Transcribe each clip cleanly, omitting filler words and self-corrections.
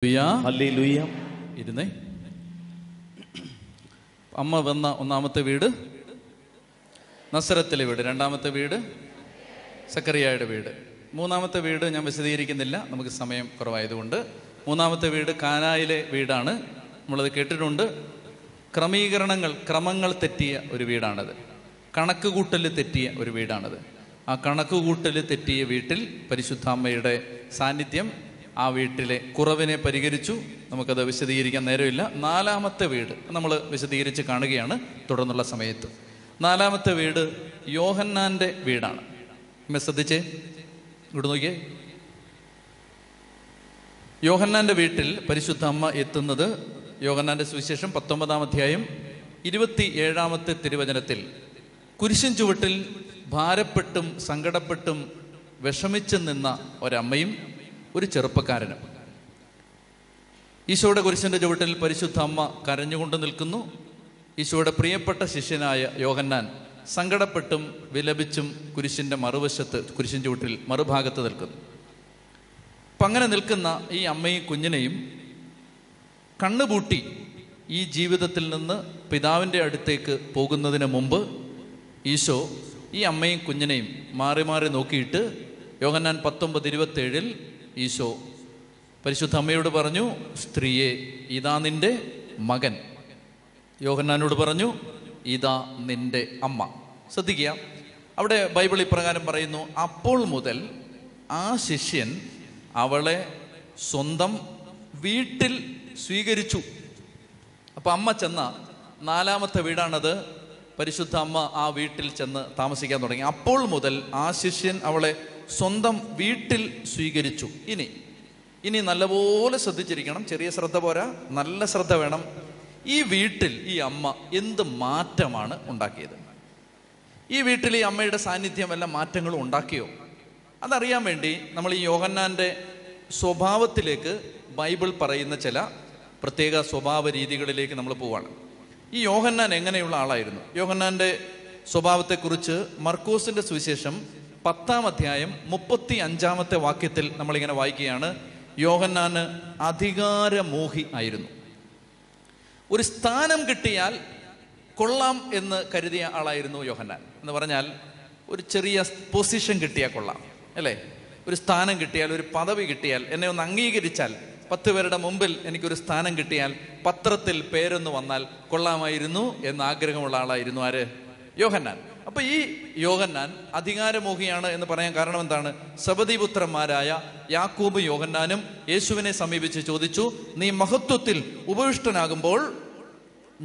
Hallelujah. ഇരുന്നേ. അമ്മ വന്ന ഒന്നാമത്തെ വീട് നസറത്തിലെ വീട്, രണ്ടാമത്തെ വീട് സക്കറിയായുടെ വീട്, മൂന്നാമത്തെ വീട് ഞാൻ വിശദീകരിക്കുന്നില്ല, നമുക്ക് സമയം കുറവായതുകൊണ്ട്. മൂന്നാമത്തെ വീട് കാനായിലെ വീടാണ്. നമ്മളത് കേട്ടിട്ടുണ്ട്. ക്രമങ്ങൾ തെറ്റിയ ഒരു വീടാണത്. കണക്ക് കൂട്ടൽ തെറ്റിയ ഒരു വീടാണത്. ആ കണക്ക് കൂട്ടൽ തെറ്റിയ വീട്ടിൽ പരിശുദ്ധാമ്മയുടെ സാന്നിധ്യം ആ വീട്ടിലെ കുറവിനെ പരിഹരിച്ചു. നമുക്കത് വിശദീകരിക്കാൻ നേരമില്ല. നാലാമത്തെ വീട് നമ്മൾ വിശദീകരിച്ച് കാണുകയാണ് തുടർന്നുള്ള സമയത്ത്. നാലാമത്തെ വീട് യോഹന്നാൻ്റെ വീടാണ്. ശ്രദ്ധിച്ചേ, ഇങ്ങോട്ട് നോക്കിയേ. യോഹന്നാൻ്റെ വീട്ടിൽ പരിശുദ്ധ അമ്മ എത്തുന്നത് യോഹന്നാൻ്റെ സുവിശേഷം 19-ാം അധ്യായം 27-ാമത്തെ തിരുവചനത്തിൽ കുരിശിൻ ചുവട്ടിൽ ഭാരപ്പെട്ടും സങ്കടപ്പെട്ടും വിഷമിച്ചു നിന്ന ഒരമ്മയും ഒരു ചെറുപ്പക്കാരനും. ഈശോയുടെ കുരിശിൻ്റെ ചുവട്ടിൽ പരിശുദ്ധ അമ്മ കരഞ്ഞുകൊണ്ട് നിൽക്കുന്നു. ഈശോയുടെ പ്രിയപ്പെട്ട ശിഷ്യനായ യോഹന്നാൻ സങ്കടപ്പെട്ടും വിലപിച്ചും കുരിശിൻ്റെ മറുവശത്ത്, കുരിശിൻ ചുവട്ടിൽ മറുഭാഗത്ത് നിൽക്കുന്നു. അപ്പം അങ്ങനെ നിൽക്കുന്ന ഈ അമ്മയും കുഞ്ഞിനെയും കണ്ണുപൂട്ടി ഈ ജീവിതത്തിൽ നിന്ന് പിതാവിൻ്റെ അടുത്തേക്ക് പോകുന്നതിന് മുമ്പ് ഈശോ ഈ അമ്മയും കുഞ്ഞിനെയും മാറി മാറി നോക്കിയിട്ട് യോഹന്നാൻ 19:27 ഈശോ പരിശുദ്ധ അമ്മയോട് പറഞ്ഞു, സ്ത്രീയെ, ഇതാ നിന്റെ മകൻ. യോഹന്നാനോട് പറഞ്ഞു, ഇതാ നിന്റെ അമ്മ. ശ്രദ്ധിക്കുക, അവിടെ ബൈബിൾ ഇപ്രകാരം പറയുന്നു, അപ്പോൾ മുതൽ ആ ശിഷ്യൻ അവളെ സ്വന്തം വീട്ടിൽ സ്വീകരിച്ചു. അപ്പം അമ്മ ചെന്ന നാലാമത്തെ വീടാണത്. പരിശുദ്ധ അമ്മ ആ വീട്ടിൽ ചെന്ന് താമസിക്കാൻ തുടങ്ങി. അപ്പോൾ മുതൽ ആ ശിഷ്യൻ അവളെ സ്വന്തം വീട്ടിൽ സ്വീകരിച്ചു. ഇനി നല്ലപോലെ ശ്രദ്ധിച്ചിരിക്കണം. ചെറിയ ശ്രദ്ധ പോരാ, നല്ല ശ്രദ്ധ വേണം. ഈ വീട്ടിൽ ഈ അമ്മ എന്ത് മാറ്റമാണ് ഉണ്ടാക്കിയത്? ഈ വീട്ടിൽ ഈ അമ്മയുടെ സാന്നിധ്യം വല്ല മാറ്റങ്ങളും ഉണ്ടാക്കിയോ? അതറിയാൻ വേണ്ടി നമ്മൾ ഈ യോഹന്നാൻ്റെ സ്വഭാവത്തിലേക്ക് ബൈബിൾ പറയുന്ന ചില പ്രത്യേക സ്വഭാവ രീതികളിലേക്ക് നമ്മൾ പോവാണ്. ഈ യോഹന്നാൻ എങ്ങനെയുള്ള ആളായിരുന്നു? യോഹന്നാൻ്റെ സ്വഭാവത്തെക്കുറിച്ച് മർക്കോസിൻ്റെ സുവിശേഷം 10-ാം അധ്യായം 35-ാമത്തെ വാക്യത്തിൽ നമ്മളിങ്ങനെ വായിക്കുകയാണ്. യോഹന്നാന് അധികാരമോഹി ആയിരുന്നു. ഒരു സ്ഥാനം കിട്ടിയാൽ കൊള്ളാം എന്ന് കരുതിയ ആളായിരുന്നു യോഹന്നാൻ. എന്ന് പറഞ്ഞാൽ ഒരു ചെറിയ പൊസിഷൻ കിട്ടിയാൽ കൊള്ളാം, അല്ലേ? ഒരു സ്ഥാനം കിട്ടിയാൽ, ഒരു പദവി കിട്ടിയാൽ, എന്നെ ഒന്ന് അംഗീകരിച്ചാൽ, 10 പേരുടെ മുമ്പിൽ എനിക്കൊരു സ്ഥാനം കിട്ടിയാൽ, പത്രത്തിൽ പേരൊന്ന് വന്നാൽ കൊള്ളാമായിരുന്നു എന്ന് ആഗ്രഹമുള്ള ആളായിരുന്നു ആര്? യോഹന്നാൻ. അപ്പൊ ഈ യോഹന്നാൻ അധികാരമോഹിയാണ് എന്ന് പറയാൻ കാരണം എന്താണ്? സബദീപുത്രന്മാരായ യാക്കോബ് യോഹന്നാനും യേശുവിനെ സമീപിച്ച് ചോദിച്ചു, നീ മഹത്വത്തിൽ ഉപവിഷ്ടനാകുമ്പോൾ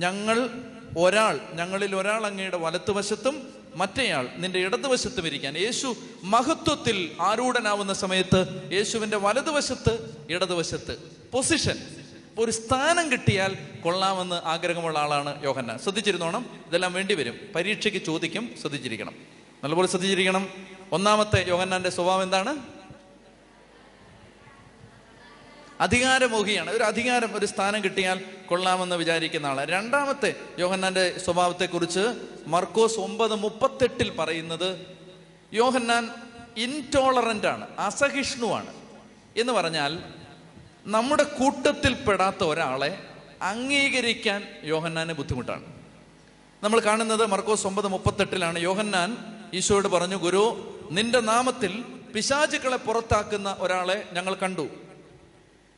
ഞങ്ങളിൽ ഒരാൾ അങ്ങയുടെ വലത്തുവശത്തും മറ്റേയാൾ നിന്റെ ഇടതുവശത്തും ഇരിക്കാൻ. യേശു മഹത്വത്തിൽ ആരൂഢനാവുന്ന സമയത്ത് യേശുവിൻ്റെ വലതുവശത്ത്, ഇടതുവശത്ത് പൊസിഷൻ, ഒരു സ്ഥാനം കിട്ടിയാൽ കൊള്ളാമെന്ന് ആഗ്രഹമുള്ള ആളാണ് യോഹന്നാൻ. ശ്രദ്ധിച്ചിരുന്നോണം, ഇതെല്ലാം വേണ്ടി വരും, പരീക്ഷയ്ക്ക് ചോദിക്കും. ശ്രദ്ധിച്ചിരിക്കണം, നല്ലപോലെ ശ്രദ്ധിച്ചിരിക്കണം. ഒന്നാമത്തെ യോഹന്നാന്റെ സ്വഭാവം എന്താണ്? അധികാരമോഹിയാണ്. ഒരു അധികാരം, ഒരു സ്ഥാനം കിട്ടിയാൽ കൊള്ളാമെന്ന് വിചാരിക്കുന്ന ആളാണ്. രണ്ടാമത്തെ യോഹന്നാന്റെ സ്വഭാവത്തെക്കുറിച്ച് മർക്കോസ് 9:38 പറയുന്നത്, യോഹന്നാൻ ഇൻടോളറൻ്റ് ആണ്, അസഹിഷ്ണുവാണ്. എന്ന് പറഞ്ഞാൽ നമ്മുടെ കൂട്ടത്തിൽ പെടാത്ത ഒരാളെ അംഗീകരിക്കാൻ യോഹന്നാന് ബുദ്ധിമുട്ടാണ്. നമ്മൾ കാണുന്നത് മർക്കോസ് 9:38 യോഹന്നാൻ ഈശോയോട് പറഞ്ഞു, ഗുരു, നിന്റെ നാമത്തിൽ പിശാചുക്കളെ പുറത്താക്കുന്ന ഒരാളെ ഞങ്ങൾ കണ്ടു.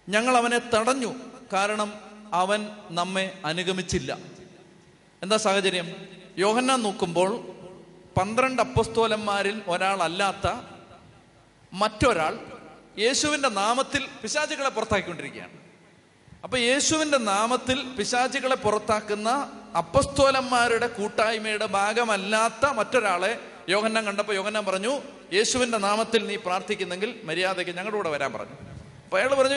ഞങ്ങൾ അവനെ തടഞ്ഞു, കാരണം അവൻ നമ്മെ അനുഗമിച്ചില്ല. എന്താ സാഹചര്യം? യോഹന്നാൻ നോക്കുമ്പോൾ 12 അപ്പസ്തോലന്മാരിൽ ഒരാളല്ലാത്ത മറ്റൊരാൾ യേശുവിൻ്റെ നാമത്തിൽ പിശാചുകളെ പുറത്താക്കിക്കൊണ്ടിരിക്കുകയാണ്. അപ്പൊ യേശുവിൻ്റെ നാമത്തിൽ പിശാചുകളെ പുറത്താക്കുന്ന അപ്പസ്തോലന്മാരുടെ കൂട്ടായ്മയുടെ ഭാഗമല്ലാത്ത മറ്റൊരാളെ യോഹന്നാൻ കണ്ടപ്പോൾ യോഹന്നാൻ പറഞ്ഞു, യേശുവിൻ്റെ നാമത്തിൽ നീ പ്രാർത്ഥിക്കുന്നെങ്കിൽ മര്യാദയ്ക്ക് ഞങ്ങളുടെ കൂടെ വരാൻ പറഞ്ഞു. അപ്പോൾ അയാൾ പറഞ്ഞു,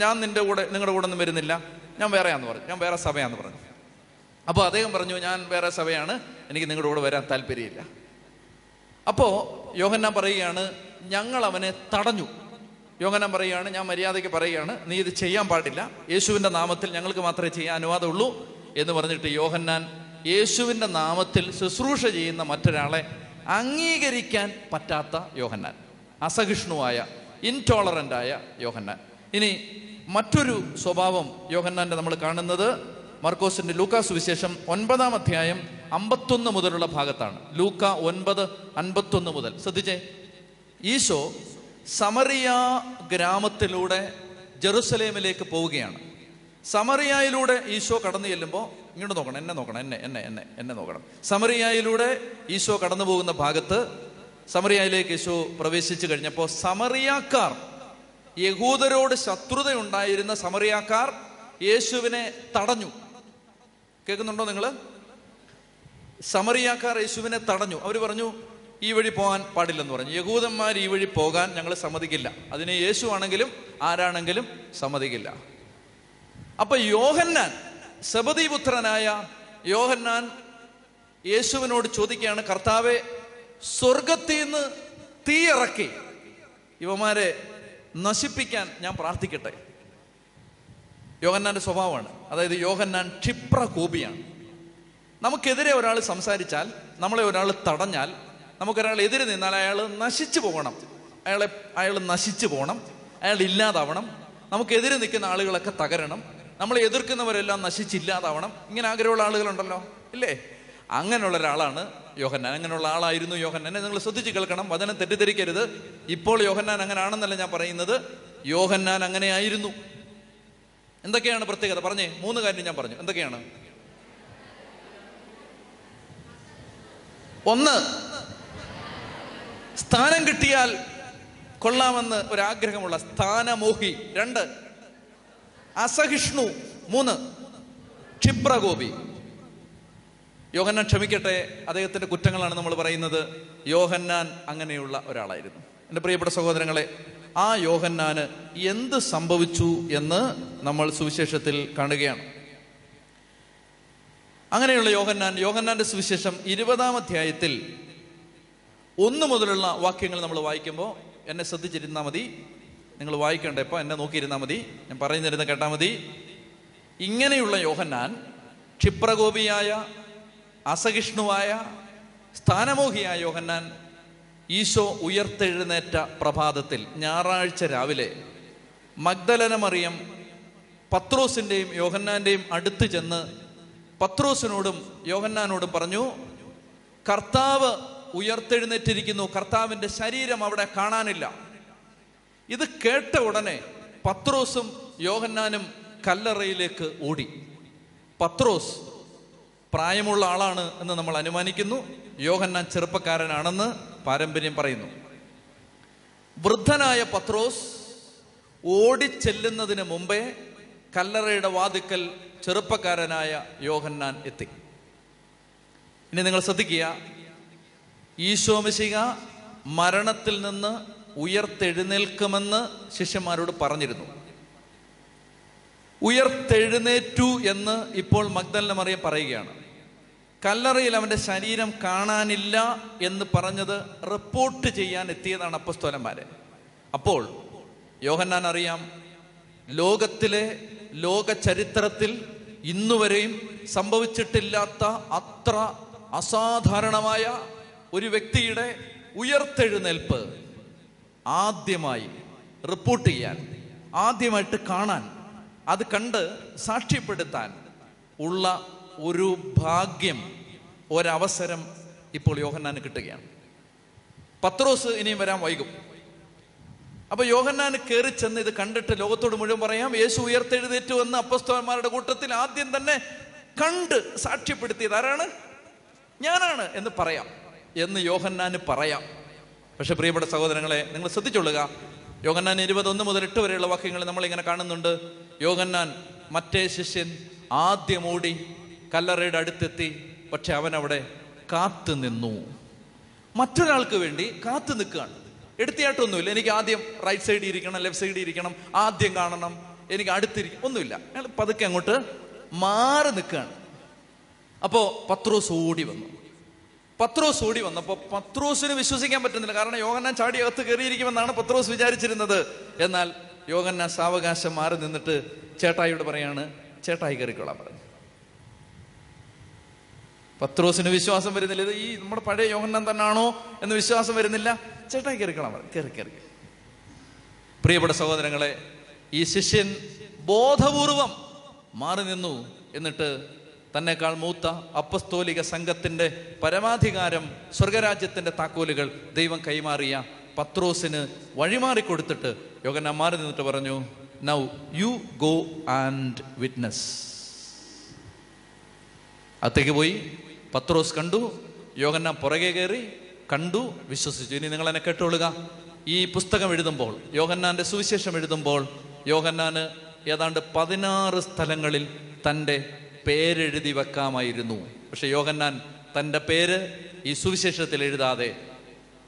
ഞാൻ നിങ്ങളുടെ കൂടെ ഒന്നും വരുന്നില്ല, ഞാൻ വേറെയാന്ന് പറഞ്ഞു, ഞാൻ വേറെ സഭയാന്ന് പറഞ്ഞു. അപ്പോൾ അദ്ദേഹം പറഞ്ഞു, ഞാൻ വേറെ സഭയാണ്, എനിക്ക് നിങ്ങളുടെ കൂടെ വരാൻ താല്പര്യമില്ല. അപ്പോൾ യോഹന്നാൻ പറയുകയാണ്, ഞങ്ങൾ അവനെ തടഞ്ഞു. യോഹന്നാൻ പറയുകയാണ്, ഞാൻ മര്യാദയ്ക്ക് പറയുകയാണ്, നീ ഇത് ചെയ്യാൻ പാടില്ല, യേശുവിൻ്റെ നാമത്തിൽ ഞങ്ങൾക്ക് മാത്രമേ ചെയ്യാൻ അനുവാദമുള്ളൂ എന്ന് പറഞ്ഞിട്ട് യോഹന്നാൻ യേശുവിൻ്റെ നാമത്തിൽ ശുശ്രൂഷ ചെയ്യുന്ന മറ്റൊരാളെ അംഗീകരിക്കാൻ പറ്റാത്ത യോഹന്നാൻ, അസഹിഷ്ണുവായ ഇൻടോളറൻ്റായ യോഹന്നാൻ. ഇനി മറ്റൊരു സ്വഭാവം യോഹന്നാന്റെ നമ്മൾ കാണുന്നത് മർക്കോസിന്റെ ലൂക്കാ സുവിശേഷം 9-ാം അധ്യായം 51 മുതലുള്ള ഭാഗത്താണ്. ലൂക്ക 9:51 മുതൽ ശ്രദ്ധിച്ചേ. ഈശോ സമറിയ ഗ്രാമത്തിലൂടെ ജെറുസലേമിലേക്ക് പോവുകയാണ്. സമറിയയിലൂടെ ഈശോ കടന്നു ചെല്ലുമ്പോൾ, ഇങ്ങോട്ട് നോക്കണം, എന്നെ നോക്കണം, എന്നെ നോക്കണം. സമറിയയിലൂടെ ഈശോ കടന്നു പോകുന്ന ഭാഗത്ത്, സമറിയയിലേക്ക് ഈശോ പ്രവേശിച്ചു കഴിഞ്ഞപ്പോൾ സമറിയാക്കാർ, യഹൂദരോട് ശത്രുതയുണ്ടായിരുന്ന സമറിയാക്കാർ യേശുവിനെ തടഞ്ഞു. കേൾക്കുന്നുണ്ടോ നിങ്ങൾ? സമറിയാക്കാർ യേശുവിനെ തടഞ്ഞു. അവർ പറഞ്ഞു, ഈ വഴി പോകാൻ പാടില്ലെന്ന് പറഞ്ഞു. യഹൂദന്മാർ ഈ വഴി പോകാൻ ഞങ്ങൾ സമ്മതിക്കില്ല. അതിന് യേശു ആണെങ്കിലും ആരാണെങ്കിലും സമ്മതിക്കില്ല. അപ്പൊ യോഹന്നാൻ, സെബദീപുത്രനായ യോഹന്നാൻ യേശുവിനോട് ചോദിക്കുകയാണ്, കർത്താവെ, സ്വർഗത്തിൽ നിന്ന് തീ ഇറക്കി ഇവന്മാരെ നശിപ്പിക്കാൻ ഞാൻ പ്രാർത്ഥിക്കട്ടെ. യോഹന്നാന്റെ സ്വഭാവമാണ്. അതായത് യോഹന്നാൻ ക്ഷിപ്രകോപിയാണ്. നമുക്കെതിരെ ഒരാൾ സംസാരിച്ചാൽ, നമ്മളെ ഒരാൾ തടഞ്ഞാൽ, നമുക്കൊരാൾ എതിരെ നിന്നാൽ അയാൾ നശിച്ചു പോകണം, അയാൾ നശിച്ചു പോകണം, അയാൾ ഇല്ലാതാവണം. നമുക്കെതിരെ നിൽക്കുന്ന ആളുകളൊക്കെ തകരണം, നമ്മളെ എതിർക്കുന്നവരെല്ലാം നശിച്ചില്ലാതാവണം. ഇങ്ങനെ ആഗ്രഹമുള്ള ആളുകളുണ്ടല്ലോ, ഇല്ലേ? അങ്ങനെയുള്ള ഒരാളാണ് യോഹന്നാൻ. അങ്ങനെയുള്ള ആളായിരുന്നു യോഹന്നാൻ. എന്നെ നിങ്ങൾ ശ്രദ്ധിച്ച് കേൾക്കണം, വചനം തെറ്റിദ്ധരിക്കരുത്. ഇപ്പോൾ യോഹന്നാൻ അങ്ങനെ ആണെന്നല്ല ഞാൻ പറയുന്നത്. യോഹന്നാൻ അങ്ങനെയായിരുന്നു. എന്തൊക്കെയാണ് പ്രത്യേകത? പറഞ്ഞേ, 3 കാര്യം ഞാൻ പറഞ്ഞു. എന്തൊക്കെയാണ്? 1, സ്ഥാനം കിട്ടിയാൽ കൊള്ളാമെന്ന് ഒരാഗ്രഹമുള്ള സ്ഥാനമോഹി. 2, അസഹിഷ്ണു. 3, ക്ഷിപ്രകോപി. യോഹന്നാൻ ക്ഷമിക്കട്ടെ, അദ്ദേഹത്തിന്റെ കുറ്റങ്ങളാണ് നമ്മൾ പറയുന്നത്. യോഹന്നാൻ അങ്ങനെയുള്ള ഒരാളായിരുന്നു. എൻ്റെ പ്രിയപ്പെട്ട സഹോദരങ്ങളെ, ആ യോഹന്നാന് എന്ത് സംഭവിച്ചു എന്ന് നമ്മൾ സുവിശേഷത്തിൽ കാണുകയാണ്. അങ്ങനെയുള്ള യോഹന്നാന്റെ സുവിശേഷം 20-ാം അധ്യായത്തിൽ 1 മുതലുള്ള വാക്യങ്ങൾ നമ്മൾ വായിക്കുമ്പോൾ, എന്നെ ശ്രദ്ധിച്ചിരുന്നാൽ മതി. നിങ്ങൾ വായിക്കണ്ട, ഇപ്പോൾ എന്നെ നോക്കിയിരുന്നാൽ മതി, ഞാൻ പറയുന്നിരുന്ന കേട്ടാൽ മതി. ഇങ്ങനെയുള്ള യോഹന്നാൻ, ക്ഷിപ്രകോപിയായ, അസഹിഷ്ണുവായ, സ്ഥാനമോഹിയായ യോഹന്നാൻ, ഈശോ ഉയർത്തെഴുന്നേറ്റ പ്രഭാതത്തിൽ ഞായറാഴ്ച രാവിലെ മഗ്ദലന മറിയം പത്രോസിൻ്റെയും യോഹന്നാൻ്റെയും അടുത്ത് ചെന്ന് പത്രോസിനോടും യോഹന്നാനോടും പറഞ്ഞു, കർത്താവ് ഉയർത്തെഴുന്നേറ്റിരിക്കുന്നു, കർത്താവിൻ്റെ ശരീരം അവിടെ കാണാനില്ല. ഇത് കേട്ട ഉടനെ പത്രോസും യോഹന്നാനും കല്ലറയിലേക്ക് ഓടി. പത്രോസ് പ്രായമുള്ള ആളാണ് എന്ന് നമ്മൾ അനുമാനിക്കുന്നു. യോഹന്നാൻ ചെറുപ്പക്കാരനാണെന്ന് പാരമ്പര്യം പറയുന്നു. വൃദ്ധനായ പത്രോസ് ഓടിച്ചെല്ലുന്നതിന് മുമ്പേ കല്ലറയുടെ വാതിക്കൽ ചെറുപ്പക്കാരനായ യോഹന്നാൻ എത്തി. ഇനി നിങ്ങൾ ശ്രദ്ധിക്കുക, ഈശോ മിശിഹ മരണത്തിൽ നിന്ന് ഉയർത്തെഴുന്നേൽക്കുമെന്ന് ശിഷ്യന്മാരോട് പറഞ്ഞിരുന്നു. ഉയർത്തെഴുന്നേറ്റു എന്ന് ഇപ്പോൾ മഗ്ദലന മറിയം പറയുകയാണ്. കല്ലറയിൽ അവൻ്റെ ശരീരം കാണാനില്ല എന്ന് പറഞ്ഞത് റിപ്പോർട്ട് ചെയ്യാൻ എത്തിയതാണ് അപ്പസ്തോലന്മാരെ. അപ്പോൾ യോഹന്നാൻ അറിയാം, ലോക ചരിത്രത്തിൽ ഇന്നുവരെയും സംഭവിച്ചിട്ടില്ലാത്ത അത്ര അസാധാരണമായ ഒരു വ്യക്തിയുടെ ഉയർത്തെഴുന്നേൽപ്പ് ആദ്യമായി റിപ്പോർട്ട് ചെയ്യാൻ, ആദ്യമായിട്ട് കാണാൻ, അത് കണ്ട് സാക്ഷ്യപ്പെടുത്താൻ ഉള്ള ഒരു ഭാഗ്യം, ഒരവസരം ഇപ്പോൾ യോഹന്നാന് കിട്ടുകയാണ്. പത്രോസ് ഇനിയും വരാൻ വൈകും. അപ്പൊ യോഹന്നാന് കയറി ചെന്ന് ഇത് കണ്ടിട്ട് ലോകത്തോട് മുഴുവൻ പറയാം, യേശു ഉയർത്തെഴുന്നേറ്റു എന്ന് അപ്പസ്തോലന്മാരുടെ കൂട്ടത്തിൽ ആദ്യം തന്നെ കണ്ട് സാക്ഷ്യപ്പെടുത്തിയത് ആരാണ്? ഞാനാണ് എന്ന് പറയാം എന്ന് യോഹന്നാന് പറയാം. പക്ഷെ പ്രിയപ്പെട്ട സഹോദരങ്ങളെ, നിങ്ങൾ ശ്രദ്ധിച്ചോളുക, യോഹന്നാൻ 21 മുതൽ 8 വരെയുള്ള വാക്യങ്ങൾ നമ്മളിങ്ങനെ കാണുന്നുണ്ട്. യോഹന്നാൻ, മറ്റേ ശിഷ്യൻ, ആദ്യം ഓടി കല്ലറയുടെ അടുത്തെത്തി. പക്ഷെ അവൻ അവിടെ കാത്തു നിന്നു. മറ്റൊരാൾക്ക് വേണ്ടി കാത്തു നിൽക്കുകയാണ്. എടുത്തിയായിട്ടൊന്നുമില്ല, എനിക്ക് ആദ്യം റൈറ്റ് സൈഡിൽ ഇരിക്കണം, ലെഫ്റ്റ് സൈഡിൽ ഇരിക്കണം, ആദ്യം കാണണം, എനിക്ക് അടുത്തിരിക്കണം, ഒന്നുമില്ല. അയാൾ പതുക്കെ അങ്ങോട്ട് മാറി നിൽക്കുകയാണ്. അപ്പോൾ പത്രോസ് ഓടി വന്നപ്പോൾ പത്രോസിന് വിശ്വസിക്കാൻ പറ്റുന്നില്ല. കാരണം യോഹന്നാൻ ചാടി അകത്ത് കയറിയിരിക്കുമെന്നാണ് പത്രോസ് വിചാരിച്ചിരുന്നത്. എന്നാൽ യോഹന്നാൻ സാവകാശം മാറി നിന്നിട്ട് ചേട്ടായിയോട് പറയാണ്, ചേട്ടായി കയറിക്കൊള്ളാൻ പറഞ്ഞു. പത്രോസിന് വിശ്വാസം വരുന്നില്ല, ഇത് ഈ നമ്മുടെ പഴയ യോഹന്നാൻ തന്നെയാണോ എന്ന് വിശ്വാസം വരുന്നില്ല. ചേട്ടായി കയറിക്കൊള്ളാൻ പറഞ്ഞു. കയറി. പ്രിയപ്പെട്ട സഹോദരങ്ങളെ, ഈ ശിഷ്യൻ ബോധപൂർവം മാറി നിന്നു. എന്നിട്ട് തന്നെക്കാൾ മൂത്ത അപ്പസ്തോലിക സംഘത്തിൻ്റെ പരമാധികാരം, സ്വർഗരാജ്യത്തിൻ്റെ താക്കോലുകൾ ദൈവം കൈമാറിയ പത്രോസിന് വഴിമാറിക്കൊടുത്തിട്ട് യോഹന്നാൻ മാറി നിന്നിട്ട് പറഞ്ഞു, now you go and witness. അകത്തേക്ക് പോയി. പത്രോസ് കണ്ടു, യോഹന്നാൻ പുറകെ കയറി, കണ്ടു, വിശ്വസിച്ചു. ഇനി നിങ്ങൾ എന്നെ കേട്ടോളുക. ഈ പുസ്തകം എഴുതുമ്പോൾ, യോഹന്നാൻ്റെ സുവിശേഷം എഴുതുമ്പോൾ, യോഹന്നാന് ഏതാണ്ട് 16 സ്ഥലങ്ങളിൽ തൻ്റെ പേരെഴുതി വെക്കാമായിരുന്നു. പക്ഷെ യോഹന്നാൻ തൻ്റെ പേര് ഈ സുവിശേഷത്തിൽ എഴുതാതെ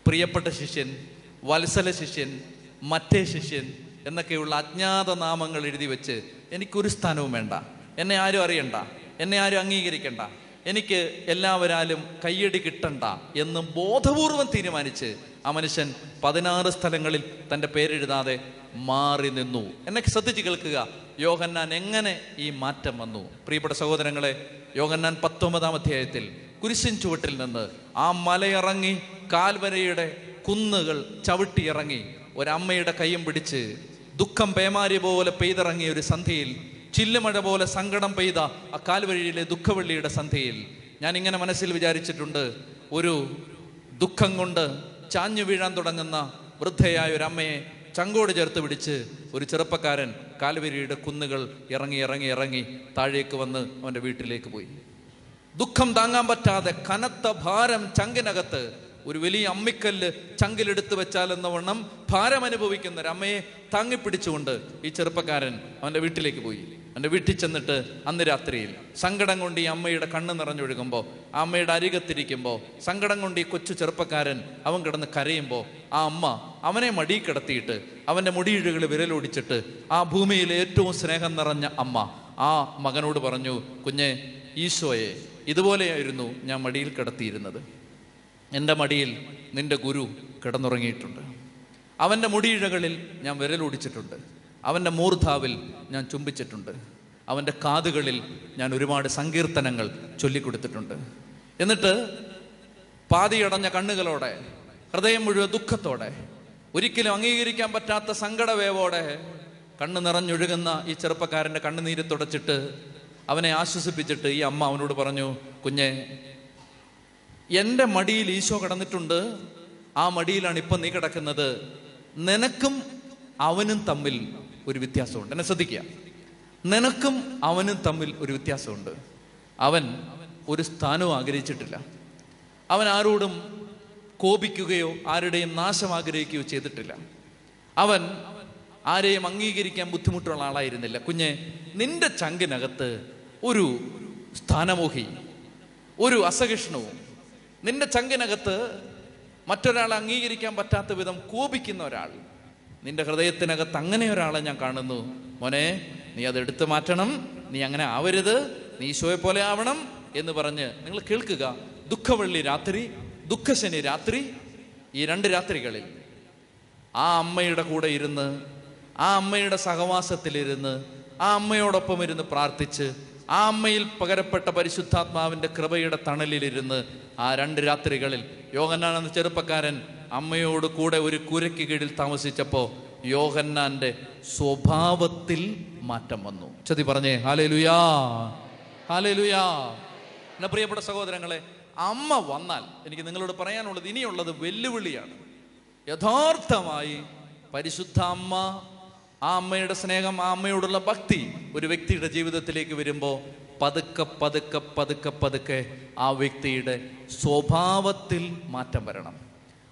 പ്രിയപ്പെട്ട ശിഷ്യൻ, വത്സല ശിഷ്യൻ, മറ്റേ ശിഷ്യൻ എന്നൊക്കെയുള്ള അജ്ഞാത നാമങ്ങൾ എഴുതി വെച്ച് എനിക്കൊരു സ്ഥാനവും വേണ്ട, എന്നെ ആരും അറിയണ്ട, എന്നെ ആരും അംഗീകരിക്കണ്ട, എനിക്ക് എല്ലാവരാലും കയ്യടി കിട്ടണ്ട എന്ന് ബോധപൂർവം തീരുമാനിച്ച് ആ മനുഷ്യൻ 16 സ്ഥലങ്ങളിൽ തൻ്റെ പേരെഴുതാതെ മാറി നിന്നു. എന്നെ ശ്രദ്ധിച്ച് കേൾക്കുക, യോഹന്നാൻ എങ്ങനെ ഈ മാറ്റം വന്നു? പ്രിയപ്പെട്ട സഹോദരങ്ങളെ, യോഹന്നാൻ 19-ാം അധ്യായത്തിൽ കുരിശിൻ ചുവട്ടിൽ നിന്ന് ആ മലയിറങ്ങി കാൽവരയുടെ കുന്നുകൾ ചവിട്ടിയിറങ്ങി ഒരമ്മയുടെ കയ്യും പിടിച്ച് ദുഃഖം പേമാരി പോലെ പെയ്തിറങ്ങിയ ഒരു സന്ധ്യയിൽ, ചില്ലുമഴ പോലെ സങ്കടം പെയ്ത ആ കാൽവഴിയിലെ ദുഃഖവെള്ളിയുടെ സന്ധ്യയിൽ ഞാൻ ഇങ്ങനെ മനസ്സിൽ വിചാരിച്ചിട്ടുണ്ട്, ഒരു ദുഃഖം കൊണ്ട് ചാഞ്ഞു വീഴാൻ തുടങ്ങുന്ന വൃദ്ധയായ ഒരു അമ്മയെ ചങ്കോട് ചേർത്ത് പിടിച്ച് ഒരു ചെറുപ്പക്കാരൻ കാൽവരിയുടെ കുന്നുകൾ ഇറങ്ങി ഇറങ്ങി ഇറങ്ങി താഴേക്ക് വന്ന് അവൻ്റെ വീട്ടിലേക്ക് പോയി. ദുഃഖം താങ്ങാൻ പറ്റാതെ കനത്ത ഭാരം ചങ്കിനകത്ത് ഒരു വലിയ അമ്മിക്കല്ല് ചങ്കിലെടുത്ത് വെച്ചാലെന്ന വണ്ണം ഭാരം അനുഭവിക്കുന്ന ഒരു അമ്മയെ താങ്ങിപ്പിടിച്ചുകൊണ്ട് ഈ ചെറുപ്പക്കാരൻ അവൻ്റെ വീട്ടിലേക്ക് പോയി. അവൻ്റെ വീട്ടിൽ ചെന്നിട്ട് അന്ന് രാത്രിയിൽ സങ്കടം കൊണ്ട് ഈ അമ്മയുടെ കണ്ണ് നിറഞ്ഞൊഴുകുമ്പോൾ, ആ അമ്മയുടെ അരികത്തിരിക്കുമ്പോൾ, സങ്കടം കൊണ്ട് ഈ കൊച്ചു ചെറുപ്പക്കാരൻ അവൻ കിടന്ന് കരയുമ്പോൾ, ആ അമ്മ അവനെ മടി കിടത്തിയിട്ട് അവൻ്റെ മുടിയിഴകൾ വിരലോടിച്ചിട്ട് ആ ഭൂമിയിലെ ഏറ്റവും സ്നേഹം നിറഞ്ഞ അമ്മ ആ മകനോട് പറഞ്ഞു, കുഞ്ഞെ, ഈശോയെ ഇതുപോലെയായിരുന്നു ഞാൻ മടിയിൽ കിടത്തിയിരുന്നത്. എൻ്റെ മടിയിൽ നിന്റെ ഗുരു കിടന്നുറങ്ങിയിട്ടുണ്ട്. അവൻ്റെ മുടിയിഴകളിൽ ഞാൻ വിരലോടിച്ചിട്ടുണ്ട്. അവൻ്റെ മൂർധാവിൽ ഞാൻ ചുംബിച്ചിട്ടുണ്ട്. അവൻ്റെ കാതുകളിൽ ഞാൻ ഒരുപാട് സങ്കീർത്തനങ്ങൾ ചൊല്ലിക്കൊടുത്തിട്ടുണ്ട്. എന്നിട്ട് പാതിയടഞ്ഞ കണ്ണുകളോടെ, ഹൃദയം മുഴുവൻ ദുഃഖത്തോടെ, ഒരിക്കലും അംഗീകരിക്കാൻ പറ്റാത്ത സങ്കടവേവോടെ കണ്ണ് നിറഞ്ഞൊഴുകുന്ന ഈ ചെറുപ്പക്കാരൻ്റെ കണ്ണുനീര് തുടച്ചിട്ട് അവനെ ആശ്വസിപ്പിച്ചിട്ട് ഈ അമ്മ അവനോട് പറഞ്ഞു, കുഞ്ഞെ, എൻ്റെ മടിയിൽ ഈശോ കിടന്നിട്ടുണ്ട്. ആ മടിയിലാണ് ഇപ്പം നീ കിടക്കുന്നത്. നിനക്കും അവനും തമ്മിൽ ഒരു വ്യത്യാസമുണ്ട്. എന്നെ ശ്രദ്ധിക്കുക, നിനക്കും അവനും തമ്മിൽ ഒരു വ്യത്യാസമുണ്ട്. അവൻ ഒരു സ്ഥാനവും ആഗ്രഹിച്ചിട്ടില്ല. അവൻ ആരോടും കോപിക്കുകയോ ആരുടെയും നാശം ആഗ്രഹിക്കുകയോ ചെയ്തിട്ടില്ല. അവൻ ആരെയും അംഗീകരിക്കാൻ ബുദ്ധിമുട്ടുള്ള ആളായിരുന്നില്ല. കുഞ്ഞെ, നിന്റെ ചങ്കിനകത്ത് ഒരു സ്ഥാനമോഹി, ഒരു അസഹിഷ്ണുവും, നിന്റെ ചങ്കിനകത്ത് മറ്റൊരാളെ അംഗീകരിക്കാൻ പറ്റാത്ത വിധം കോപിക്കുന്ന ഒരാൾ, നിന്റെ ഹൃദയത്തിനകത്ത് അങ്ങനെ ഒരാളെ ഞാൻ കാണുന്നു. മോനെ, നീ അത് എടുത്തു മാറ്റണം, നീ അങ്ങനെ ആവരുത്, നീ ഈശോയെ പോലെ ആവണം എന്ന് പറഞ്ഞ് നിങ്ങൾ കേൾക്കുക. ദുഃഖവെള്ളി രാത്രി, ദുഃഖശനി രാത്രി, ഈ 2 രാത്രികളിൽ ആ അമ്മയുടെ കൂടെ ഇരുന്ന്, ആ അമ്മയുടെ സഹവാസത്തിലിരുന്ന്, ആ അമ്മയോടൊപ്പം ഇരുന്ന് പ്രാർത്ഥിച്ച്, ആ അമ്മയിൽ പകരപ്പെട്ട പരിശുദ്ധാത്മാവിൻ്റെ കൃപയുടെ തണലിലിരുന്ന് ആ 2 രാത്രികളിൽ യോഹന്നാൻ എന്ന ചെറുപ്പക്കാരൻ അമ്മയോട് കൂടെ ഒരു കൂരയ്ക്ക് കീഴിൽ താമസിച്ചപ്പോൾ യോഹന്നാൻ്റെ സ്വഭാവത്തിൽ മാറ്റം വന്നു. ചതി പറഞ്ഞേ ഹല്ലേലൂയാ, ഹല്ലേലൂയാ. എൻ്റെ പ്രിയപ്പെട്ട സഹോദരങ്ങളെ, അമ്മ വന്നാൽ എനിക്ക് നിങ്ങളോട് പറയാനുള്ളത്, ഇനിയുള്ളത് വെല്ലുവിളിയാണ്. യഥാർത്ഥമായി പരിശുദ്ധ അമ്മ, ആ അമ്മയുടെ സ്നേഹം, ആ അമ്മയോടുള്ള ഭക്തി ഒരു വ്യക്തിയുടെ ജീവിതത്തിലേക്ക് വരുമ്പോൾ പതുക്കെ പതുക്കെ പതുക്കെ പതുക്കെ ആ വ്യക്തിയുടെ സ്വഭാവത്തിൽ മാറ്റം വരണം.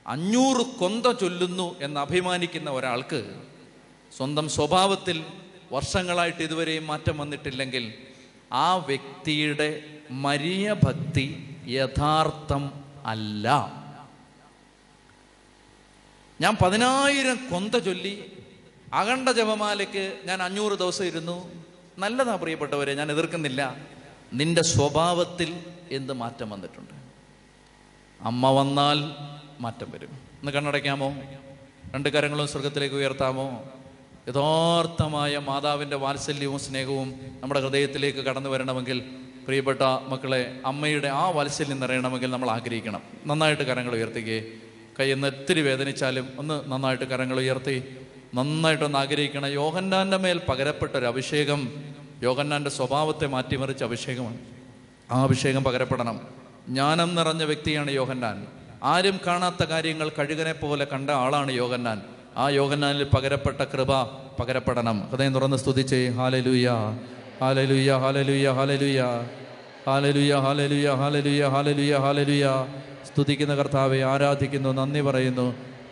500 കൊന്ത ചൊല്ലുന്നു എന്ന് അഭിമാനിക്കുന്ന ഒരാൾക്ക് സ്വന്തം സ്വഭാവത്തിൽ വർഷങ്ങളായിട്ട് ഇതുവരെയും മാറ്റം വന്നിട്ടില്ലെങ്കിൽ ആ വ്യക്തിയുടെ മരിയ ഭക്തി യഥാർത്ഥം അല്ല. ഞാൻ 10,000 കൊന്ത ചൊല്ലി അഖണ്ഡ ജപമാലയ്ക്ക് ഞാൻ 500 ദിവസം ഇരുന്നു, നല്ലതാ പ്രിയപ്പെട്ടവരെ, ഞാൻ എതിർക്കുന്നില്ല. നിന്റെ സ്വഭാവത്തിൽ എന്ത് മാറ്റം വന്നിട്ടുണ്ട്? അമ്മ വന്നാൽ മാറ്റം വരും. ഒന്ന് കണ്ണടയ്ക്കാമോ? 2 കരങ്ങളും സ്വർഗത്തിലേക്ക് ഉയർത്താമോ? യഥാർത്ഥമായ മാതാവിൻ്റെ വാത്സല്യവും സ്നേഹവും നമ്മുടെ ഹൃദയത്തിലേക്ക് കടന്നു വരണമെങ്കിൽ, പ്രിയപ്പെട്ട മക്കളെ, അമ്മയുടെ ആ വാത്സല്യം നിറയണമെങ്കിൽ നമ്മൾ ആഗ്രഹിക്കണം. നന്നായിട്ട് കരങ്ങൾ ഉയർത്തിക്കേ. കൈയെന്ന് ഒത്തിരി വേദനിച്ചാലും ഒന്ന് നന്നായിട്ട് കരങ്ങൾ ഉയർത്തി നന്നായിട്ടൊന്ന് ആഗ്രഹിക്കണം. യോഹന്നാൻ്റെ മേൽ പകരപ്പെട്ടൊരു അഭിഷേകം യോഹന്നാൻ്റെ സ്വഭാവത്തെ മാറ്റിമറിച്ച അഭിഷേകമാണ്. ആ അഭിഷേകം പകരപ്പെടണം. ജ്ഞാനം നിറഞ്ഞ വ്യക്തിയാണ് യോഹന്നാൻ. ആരും കാണാത്ത കാര്യങ്ങൾ കഴുകനെ പോലെ കണ്ട ആളാണ് യോഹന്നാൻ. ആ യോഹന്നാനിൽ പകരപ്പെട്ട കൃപ പകരപ്പെടണം. ഹൃദയം തുറന്ന് സ്തുതിച്ചേ. Hallelujah, hallelujah, hallelujah, hallelujah, hallelujah, hallelujah, hallelujah, hallelujah, hallelujah. സ്തുതിക്കുന്ന കർത്താവെ, ആരാധിക്കുന്നു, നന്ദി പറയുന്നു.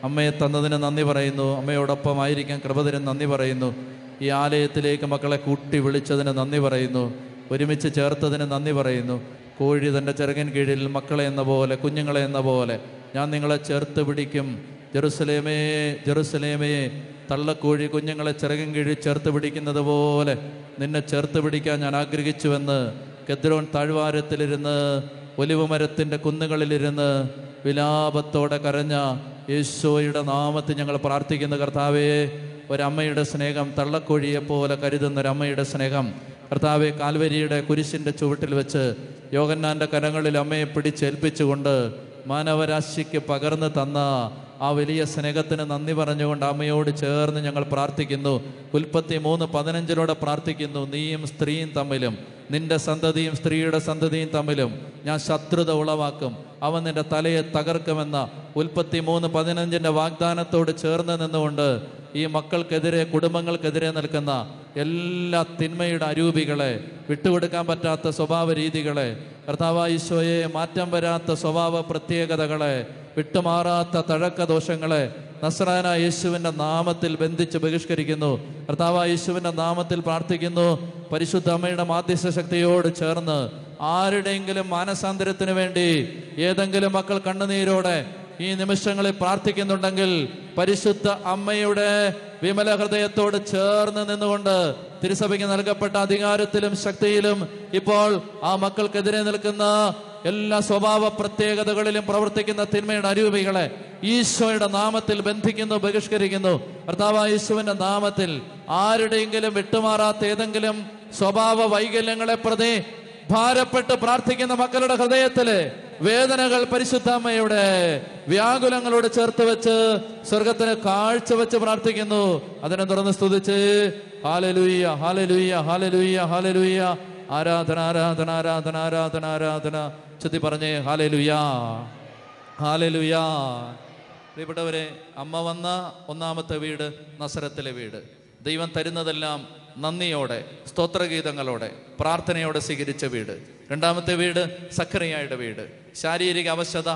അമ്മയെ തന്നതിന് നന്ദി പറയുന്നു. അമ്മയോടൊപ്പം ആയിരിക്കാൻ കൃപ തരും നന്ദി പറയുന്നു. ഈ ആലയത്തിലേക്ക് മക്കളെ കൂട്ടി വിളിച്ചതിന് നന്ദി പറയുന്നു. ഒരുമിച്ച് ചേർത്തതിന് നന്ദി പറയുന്നു. കോഴി തൻ്റെ ചിറകിൻ കീഴിൽ മക്കളെ എന്ന പോലെ, കുഞ്ഞുങ്ങളെ എന്ന പോലെ ഞാൻ നിങ്ങളെ ചേർത്ത് പിടിക്കും. ജെറുസലേമേ, ജെറുസലേമേ, തള്ളക്കോഴി കുഞ്ഞുങ്ങളെ ചിറകിൻ കീഴിൽ ചേർത്ത് പിടിക്കുന്നത് പോലെ നിന്നെ ചേർത്ത് പിടിക്കാൻ ഞാൻ ആഗ്രഹിച്ചുവെന്ന് കെദ്രോൻ താഴ്വാരത്തിലിരുന്ന്, ഒലിവുമരത്തിൻ്റെ കുന്നുകളിലിരുന്ന് വിലാപത്തോടെ കരഞ്ഞ യേശോയുടെ നാമത്തിൽ ഞങ്ങൾ പ്രാർത്ഥിക്കുന്ന കർത്താവേ, ഒരമ്മയുടെ സ്നേഹം, തള്ളക്കോഴിയെപ്പോലെ കരുതുന്നൊരമ്മയുടെ സ്നേഹം കർത്താവെ, കാൽവരിയുടെ കുരിശിൻ്റെ ചുവട്ടിൽ വെച്ച് യോഹന്നാൻ്റെ കരങ്ങളിൽ അമ്മയെ പിടിച്ചേൽപ്പിച്ചുകൊണ്ട് മാനവരാശിക്ക് പകർന്നു തന്ന ആ വലിയ സ്നേഹത്തിന് നന്ദി പറഞ്ഞുകൊണ്ട് അമ്മയോട് ചേർന്ന് ഞങ്ങൾ പ്രാർത്ഥിക്കുന്നു. ഉൽപ്പത്തി 3:15 പ്രാർത്ഥിക്കുന്നു. നീയും സ്ത്രീയും തമ്മിലും നിന്റെ സന്തതിയും സ്ത്രീയുടെ സന്തതിയും തമ്മിലും ഞാൻ ശത്രുത ഉളവാക്കും, അവൻ നിന്റെ തലയെ തകർക്കുമെന്ന ഉൽപ്പത്തി 3:15 വാഗ്ദാനത്തോട് ചേർന്ന് നിന്നുകൊണ്ട് ഈ മക്കൾക്കെതിരെ, കുടുംബങ്ങൾക്കെതിരെ നിൽക്കുന്ന എല്ലാ തിന്മയുടെ അരൂപികളെ, വിട്ടുകൊടുക്കാൻ പറ്റാത്ത സ്വഭാവ രീതികളെ, കർത്താവായ ഈശോയെ മാറ്റം വരാത്ത സ്വഭാവ പ്രത്യേകതകളെ, വിട്ടുമാറാത്ത തഴക്കദോഷങ്ങളെ നസ്രായനായ യേശുവിൻ്റെ നാമത്തിൽ ബന്ധിച്ച് ബഹിഷ്കരിക്കുന്നു. കർത്താവായ യേശുവിൻ്റെ നാമത്തിൽ പ്രാർത്ഥിക്കുന്നു. പരിശുദ്ധ അമ്മയുടെ മാധ്യസ്ഥ ശക്തിയോട് ചേർന്ന് ആരുടെയെങ്കിലും മാനസാന്തരത്തിന് വേണ്ടി ഏതെങ്കിലും മക്കൾ കണ്ണുനീരോടെ ഈ നിമിഷങ്ങളിൽ പ്രാർത്ഥിക്കുന്നുണ്ടെങ്കിൽ പരിശുദ്ധ അമ്മയുടെ വിമല ഹൃദയത്തോട് ചേർന്ന് നിന്നുകൊണ്ട് തിരുസഭയ്ക്ക് നൽകപ്പെട്ട അധികാരത്തിലും ശക്തിയിലും ഇപ്പോൾ ആ മക്കൾക്കെതിരെ നിൽക്കുന്ന എല്ലാ സ്വഭാവ പ്രത്യേകതകളിലും പ്രവർത്തിക്കുന്ന തിന്മയുടെ അരൂപികളെ ഈശോയുടെ നാമത്തിൽ ബന്ധിക്കുന്നു, ബഹിഷ്കരിക്കുന്നു. കർത്താവായ യേശുവിന്റെ നാമത്തിൽ ആരുടെയെങ്കിലും വിട്ടുമാറാത്ത ഏതെങ്കിലും സ്വഭാവ വൈകല്യങ്ങളെ പ്രതി ഭാരപ്പെട്ട് പ്രാർത്ഥിക്കുന്ന മക്കളുടെ ഹൃദയത്തില് വേദനകൾ പരിശുദ്ധ അമ്മയുടെ വ്യാകുലങ്ങളോട് ചേർത്ത് വെച്ച് സ്വർഗത്തിന് കാഴ്ചവെച്ച് പ്രാർത്ഥിക്കുന്നു. അതിനെ തുറന്ന് സ്തുതിച്ച് ഹല്ലേലൂയ, ഹല്ലേലൂയ, ഹല്ലേലൂയ, ഹല്ലേലൂയ. ആരാധന, ആരാധന, ആരാധന, ആരാധന, ആരാധന. ചൊല്ലി പറഞ്ഞേ ഹല്ലേലൂയ, ഹല്ലേലൂയ. പ്രിയപ്പെട്ടവരെ, അമ്മ വന്ന ഒന്നാമത്തെ വീട് നസറത്തിലെ വീട്. ദൈവം തരുന്നതെല്ലാം നന്ദിയോടെ, സ്തോത്രഗീതങ്ങളോടെ, പ്രാർത്ഥനയോടെ സ്വീകരിച്ച വീട്. രണ്ടാമത്തെ വീട് സക്കറിയായുടെ വീട്. ശാരീരിക അവശത,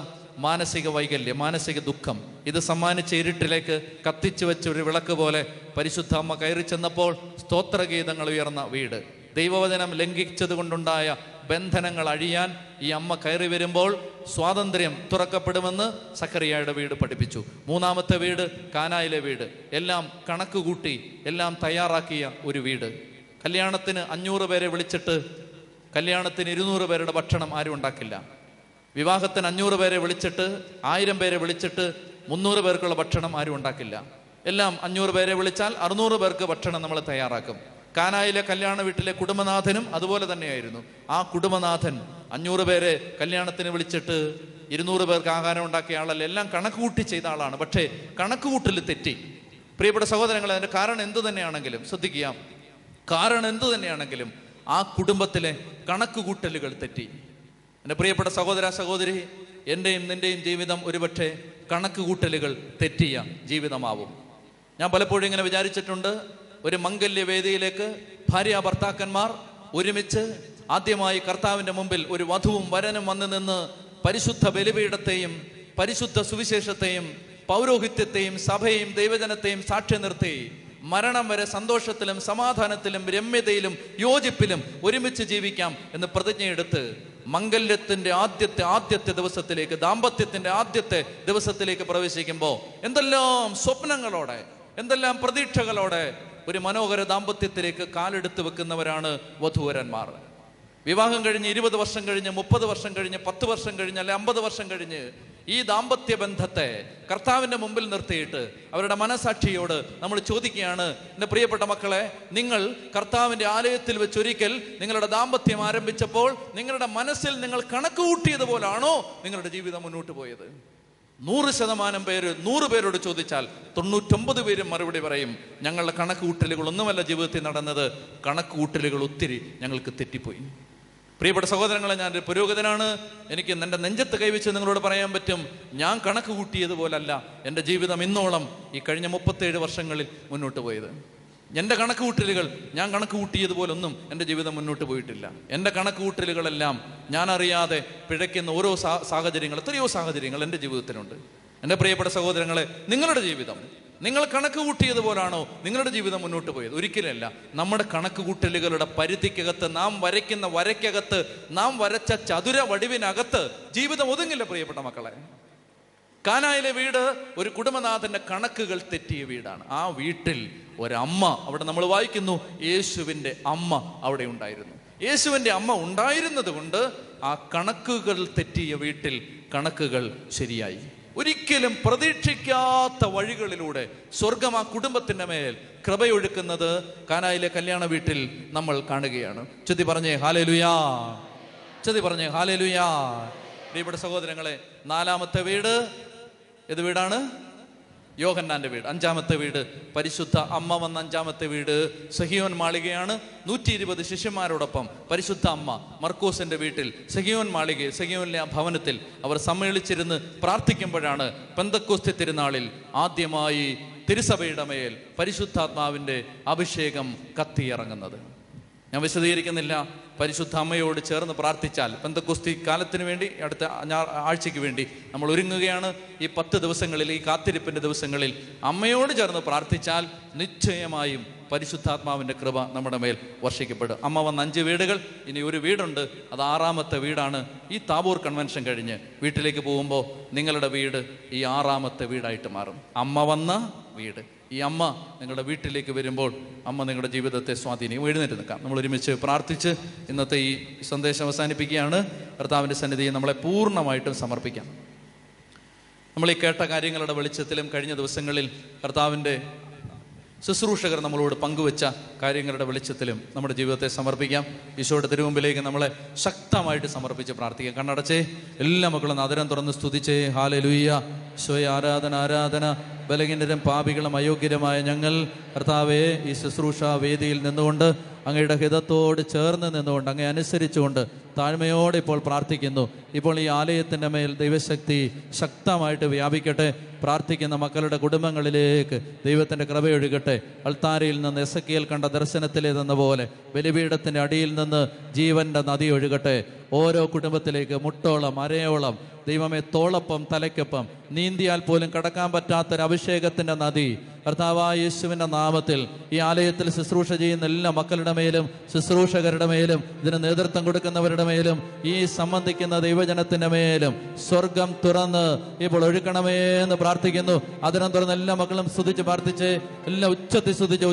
മാനസിക വൈകല്യം, മാനസിക ദുഃഖം ഇത് സമ്മാനിച്ച ഇരുട്ടിലേക്ക് കത്തിച്ചു വെച്ച ഒരു വിളക്ക് പോലെ പരിശുദ്ധ അമ്മ കയറി ചെന്നപ്പോൾ സ്തോത്രഗീതങ്ങൾ ഉയർന്ന വീട്. ദൈവവചനം ലംഘിച്ചത് കൊണ്ടുണ്ടായ ബന്ധനങ്ങൾ അഴിയാൻ ഈ അമ്മ കയറി വരുമ്പോൾ സ്വാതന്ത്ര്യം തുറക്കപ്പെടുമെന്ന് സക്കറിയായുടെ വീട് പഠിപ്പിച്ചു. മൂന്നാമത്തെ വീട് കാനായിലെ വീട്. എല്ലാം കണക്ക് കൂട്ടി, എല്ലാം തയ്യാറാക്കിയ ഒരു വീട്. കല്യാണത്തിന് 500 പേരെ വിളിച്ചിട്ട് കല്യാണത്തിന് 200 പേരുടെ ഭക്ഷണം ആരും ഉണ്ടാക്കില്ല. വിവാഹത്തിന് 500 പേരെ വിളിച്ചിട്ട് 1000 പേരെ വിളിച്ചിട്ട് 300 പേർക്കുള്ള ഭക്ഷണം ആരും ഉണ്ടാക്കില്ല. എല്ലാം 500 പേരെ വിളിച്ചാൽ 600 പേർക്ക് ഭക്ഷണം നമ്മൾ തയ്യാറാക്കും. കാനായിലെ കല്യാണ വീട്ടിലെ കുടുംബനാഥനും അതുപോലെ തന്നെയായിരുന്നു. ആ കുടുംബനാഥൻ 500 പേരെ കല്യാണത്തിന് വിളിച്ചിട്ട് 200 പേർക്ക് ആഹാരം ഉണ്ടാക്കിയ ആളല്ല, എല്ലാം കണക്ക് കൂട്ടി ചെയ്ത ആളാണ്. പക്ഷേ കണക്ക് കൂട്ടൽ തെറ്റി. പ്രിയപ്പെട്ട സഹോദരങ്ങളെ, അതിൻ്റെ കാരണം എന്തു തന്നെയാണെങ്കിലും ശ്രദ്ധിക്കുക, കാരണം എന്തു തന്നെയാണെങ്കിലും ആ കുടുംബത്തിലെ കണക്ക് കൂട്ടലുകൾ തെറ്റി. എൻ്റെ പ്രിയപ്പെട്ട സഹോദര സഹോദരി, എൻ്റെയും നിൻ്റെയും ജീവിതം ഒരുപക്ഷെ കണക്ക് കൂട്ടലുകൾ തെറ്റിയ ജീവിതമാവും. ഞാൻ പലപ്പോഴും ഇങ്ങനെ വിചാരിച്ചിട്ടുണ്ട്, ഒരു മംഗല്യവേദിയിലേക്ക് ഭാര്യ ഭർത്താക്കന്മാർ ഒരുമിച്ച് ആദ്യമായി കർത്താവിൻ്റെ മുമ്പിൽ ഒരു വധുവും വരനും വന്നു നിന്ന് പരിശുദ്ധ ബലിപീഠത്തെയും പരിശുദ്ധ സുവിശേഷത്തെയും പൗരോഹിത്യത്തെയും സഭയെയും ദൈവജനത്തെയും സാക്ഷ്യം നിർത്തി മരണം വരെ സന്തോഷത്തിലും സമാധാനത്തിലും രമ്യതയിലും യോജിപ്പിലും ഒരുമിച്ച് ജീവിക്കാം എന്ന് പ്രതിജ്ഞയെടുത്ത് മംഗല്യത്തിന്റെ ആദ്യത്തെ ദിവസത്തിലേക്ക്, ദാമ്പത്യത്തിന്റെ ആദ്യത്തെ ദിവസത്തിലേക്ക് പ്രവേശിക്കുമ്പോൾ എന്തെല്ലാം സ്വപ്നങ്ങളോടെ, എന്തെല്ലാം പ്രതീക്ഷകളോടെ ഒരു മനോഹര ദാമ്പത്യത്തിലേക്ക് കാലെടുത്ത് വെക്കുന്നവരാണ് വധൂവരന്മാർ. വിവാഹം കഴിഞ്ഞ് 20 വർഷം കഴിഞ്ഞ്, 30 വർഷം കഴിഞ്ഞ്, 10 വർഷം കഴിഞ്ഞ്, അല്ലെ 50 വർഷം കഴിഞ്ഞ് ഈ ദാമ്പത്യ ബന്ധത്തെ കർത്താവിൻ്റെ മുമ്പിൽ നിർത്തിയിട്ട് അവരുടെ മനസാക്ഷിയോട് നമ്മൾ ചോദിക്കുകയാണ്, എൻ്റെ പ്രിയപ്പെട്ട മക്കളെ, നിങ്ങൾ കർത്താവിൻ്റെ ആലയത്തിൽ വെച്ചൊരിക്കൽ നിങ്ങളുടെ ദാമ്പത്യം ആരംഭിച്ചപ്പോൾ നിങ്ങളുടെ മനസ്സിൽ നിങ്ങൾ കണക്ക് കൂട്ടിയതുപോലാണോ നിങ്ങളുടെ ജീവിതം മുന്നോട്ട് പോയത്? 100% പേര് 100 പേരോട് ചോദിച്ചാൽ 99 പേരും മറുപടി പറയും, ഞങ്ങളുടെ കണക്ക് കൂട്ടലുകളൊന്നുമല്ല ജീവിതത്തിൽ നടന്നത്, കണക്ക് കൂട്ടലുകൾ ഒത്തിരി ഞങ്ങൾക്ക് തെറ്റിപ്പോയി. പ്രിയപ്പെട്ട സഹോദരങ്ങളെ, ഞാനൊരു പുരോഹിതനാണ്. എനിക്ക് എൻ്റെ നെഞ്ചത്ത് കൈവച്ച് നിങ്ങളോട് പറയാൻ പറ്റും, ഞാൻ കണക്ക് കൂട്ടിയതുപോലല്ല എൻ്റെ ജീവിതം ഇന്നോളം ഈ കഴിഞ്ഞ 37 വർഷങ്ങളിൽ മുന്നോട്ട് പോയത്. എൻ്റെ കണക്ക് കൂട്ടലുകൾ ഞാൻ കണക്ക് കൂട്ടിയതുപോലൊന്നും എൻ്റെ ജീവിതം മുന്നോട്ട് പോയിട്ടില്ല. എൻ്റെ കണക്ക് കൂട്ടലുകളെല്ലാം ഞാൻ അറിയാതെ പിഴയ്ക്കുന്ന ഓരോ സാഹചര്യങ്ങൾ, എത്രയോ സാഹചര്യങ്ങൾ എൻ്റെ ജീവിതത്തിലുണ്ട്. എൻ്റെ പ്രിയപ്പെട്ട സഹോദരങ്ങളെ, നിങ്ങളുടെ ജീവിതം നിങ്ങൾ കണക്ക് കൂട്ടിയതുപോലാണോ നിങ്ങളുടെ ജീവിതം മുന്നോട്ട് പോയത്? ഒരിക്കലല്ല. നമ്മുടെ കണക്ക് കൂട്ടലുകളുടെ പരിധിക്കകത്ത്, നാം വരയ്ക്കുന്ന വരയ്ക്കകത്ത്, നാം വരച്ച ചതുര വടിവിനകത്ത് ജീവിതം ഒതുങ്ങില്ല. പ്രിയപ്പെട്ട മക്കളെ, കാനായിലെ വീട് ഒരു കുടുംബനാഥന്റെ കണക്കുകൾ തെറ്റിയ വീടാണ്. ആ വീട്ടിൽ ഒരമ്മ, അവിടെ നമ്മൾ വായിക്കുന്നു, യേശുവിൻ്റെ അമ്മ അവിടെ ഉണ്ടായിരുന്നു. യേശുവിൻ്റെ അമ്മ ഉണ്ടായിരുന്നത് കൊണ്ട് ആ കണക്കുകൾ തെറ്റിയ വീട്ടിൽ കണക്കുകൾ ശരിയായി. ഒരിക്കലും പ്രതീക്ഷിക്കാത്ത വഴികളിലൂടെ സ്വർഗം ആ കുടുംബത്തിന്റെ മേൽ കൃപയൊഴുക്കുന്നത് കാനായിലെ കല്യാണ വീട്ടിൽ നമ്മൾ കാണുകയാണ്. ചൊല്ലി പറഞ്ഞേ ഹല്ലേലൂയാ, ചൊല്ലി പറഞ്ഞേ ഹല്ലേലൂയാ. പ്രിയപ്പെട്ട സഹോദരങ്ങളെ, 4ാമത്തെ വീട് ഏത് വീടാണ്? യോഹന്നാന്റെ വീട്. 5ാമത്തെ വീട് പരിശുദ്ധ അമ്മ വന്ന 5ാമത്തെ വീട് സഹിയോൻ മാളികയാണ്. 120 ശിഷ്യന്മാരോടൊപ്പം പരിശുദ്ധ അമ്മ മർക്കോസിന്റെ വീട്ടിൽ സഹിയോൻ മാളികയിൽ, സഹിയോനിലെ ആ ഭവനത്തിൽ അവർ സമ്മേളിച്ചിരുന്ന് പ്രാർത്ഥിക്കുമ്പോഴാണ് പെന്തക്കോസ്തി തിരുനാളിൽ ആദ്യമായി തിരുസഭയുടെ മേൽ പരിശുദ്ധാത്മാവിൻ്റെ അഭിഷേകം കത്തിയിറങ്ങുന്നത്. ഞാൻ വിശദീകരിക്കുന്നില്ല. പരിശുദ്ധ അമ്മയോട് ചേർന്ന് പ്രാർത്ഥിച്ചാൽ, പെന്തക്കോസ്തി കാലത്തിന് വേണ്ടി, അടുത്ത ആഴ്ചയ്ക്ക് വേണ്ടി നമ്മൾ ഒരുങ്ങുകയാണ്. ഈ 10 ദിവസങ്ങളിൽ, ഈ കാത്തിരിപ്പിൻ്റെ ദിവസങ്ങളിൽ അമ്മയോട് ചേർന്ന് പ്രാർത്ഥിച്ചാൽ നിശ്ചയമായും പരിശുദ്ധാത്മാവിൻ്റെ കൃപ നമ്മുടെ മേൽ വർഷിക്കപ്പെടും. അമ്മ വന്ന 5 വീടുകൾ, ഇനി ഒരു വീടുണ്ട്, അത് 6ാമത്തെ വീടാണ്. ഈ താബോർ കൺവെൻഷൻ കഴിഞ്ഞ് വീട്ടിലേക്ക് പോകുമ്പോൾ നിങ്ങളുടെ വീട് ഈ 6ാമത്തെ വീടായിട്ട് മാറും. അമ്മ വന്ന വീട്. ഈ അമ്മ നിങ്ങളുടെ വീട്ടിലേക്ക് വരുമ്പോൾ അമ്മ നിങ്ങളുടെ ജീവിതത്തെ സ്വാധീനിക്കും. എഴുന്നേറ്റ് നിൽക്കാം, നമ്മൾ ഒരുമിച്ച് പ്രാർത്ഥിച്ച് ഇന്നത്തെ ഈ സന്ദേശം അവസാനിപ്പിക്കുകയാണ്. കർത്താവിൻ്റെ സന്നിധിയെ നമ്മളെ പൂർണ്ണമായിട്ടും സമർപ്പിക്കാം. നമ്മൾ ഈ കേട്ട കാര്യങ്ങളുടെ വെളിച്ചത്തിലും കഴിഞ്ഞ ദിവസങ്ങളിൽ കർത്താവിൻ്റെ ശുശ്രൂഷകർ നമ്മളോട് പങ്കുവെച്ച കാര്യങ്ങളുടെ വെളിച്ചത്തിലും നമ്മുടെ ജീവിതത്തെ സമർപ്പിക്കാം. ഈശോയുടെ തിരുമുമ്പിലേക്ക് നമ്മളെ ശക്തമായിട്ട് സമർപ്പിച്ച് പ്രാർത്ഥിക്കാം. കണ്ണടച്ചേ, എല്ലാ മക്കളും അതിരം തുറന്ന് സ്തുതിച്ചേ. ഹല്ലേലൂയ. ഈശോയെ ആരാധന, ആരാധന. ബലഹീനരും പാപികളും അയോഗ്യരുമായ ഞങ്ങൾ കർത്താവേ, ഈ ശുശ്രൂഷ വേദിയിൽ നിന്നുകൊണ്ട് അങ്ങയുടെ ഹിതത്തോട് ചേർന്ന് നിന്നുകൊണ്ട് അങ്ങേ അനുസരിച്ചുകൊണ്ട് താഴ്മയോടെ ഇപ്പോൾ പ്രാർത്ഥിക്കുന്നു. ഇപ്പോൾ ഈ ആലയത്തിൻ്റെ മേൽ ദൈവശക്തി ശക്തമായിട്ട് വ്യാപിക്കട്ടെ. പ്രാർത്ഥിക്കുന്ന മക്കളുടെ കുടുംബങ്ങളിലേക്ക് ദൈവത്തിൻ്റെ കൃപയൊഴുകട്ടെ. അൾത്താരയിൽ നിന്ന് എസെക്കിയേൽ കണ്ട ദർശനത്തിലേതെന്ന പോലെ ബലിപീഠത്തിൻ്റെ അടിയിൽ നിന്ന് ജീവൻ്റെ നദി ഒഴുകട്ടെ. ഓരോ കുടുംബത്തിലേക്ക് മുട്ടോളം അരയോളം ദൈവമേ, തോളപ്പം തലയ്ക്കൊപ്പം നീന്തിയാൽ പോലും കടക്കാൻ പറ്റാത്തൊരു അഭിഷേകത്തിൻ്റെ നദി കർത്താവായ യേശുവിൻ്റെ നാമത്തിൽ ഈ ആലയത്തിൽ ശുശ്രൂഷ ചെയ്യുന്ന എല്ലാ മക്കളുടെ മേലും, ശുശ്രൂഷകരുടെ മേലും, ഇതിന് നേതൃത്വം കൊടുക്കുന്നവരുടെ മേലും, ഈ സംബന്ധിക്കുന്ന ദൈവജനത്തിൻ്റെ മേലും സ്വർഗം തുറന്ന് ഇപ്പോൾ ഒഴുക്കണമേ എന്ന് പ്രാർത്ഥിക്കുന്നു. അതിനം തുറന്ന് എല്ലാ മക്കളും സ്തുതിച്ച് പ്രാർത്ഥിച്ച്, എല്ലാം ഉച്ചത്തിൽ സ്തുതിച്ച്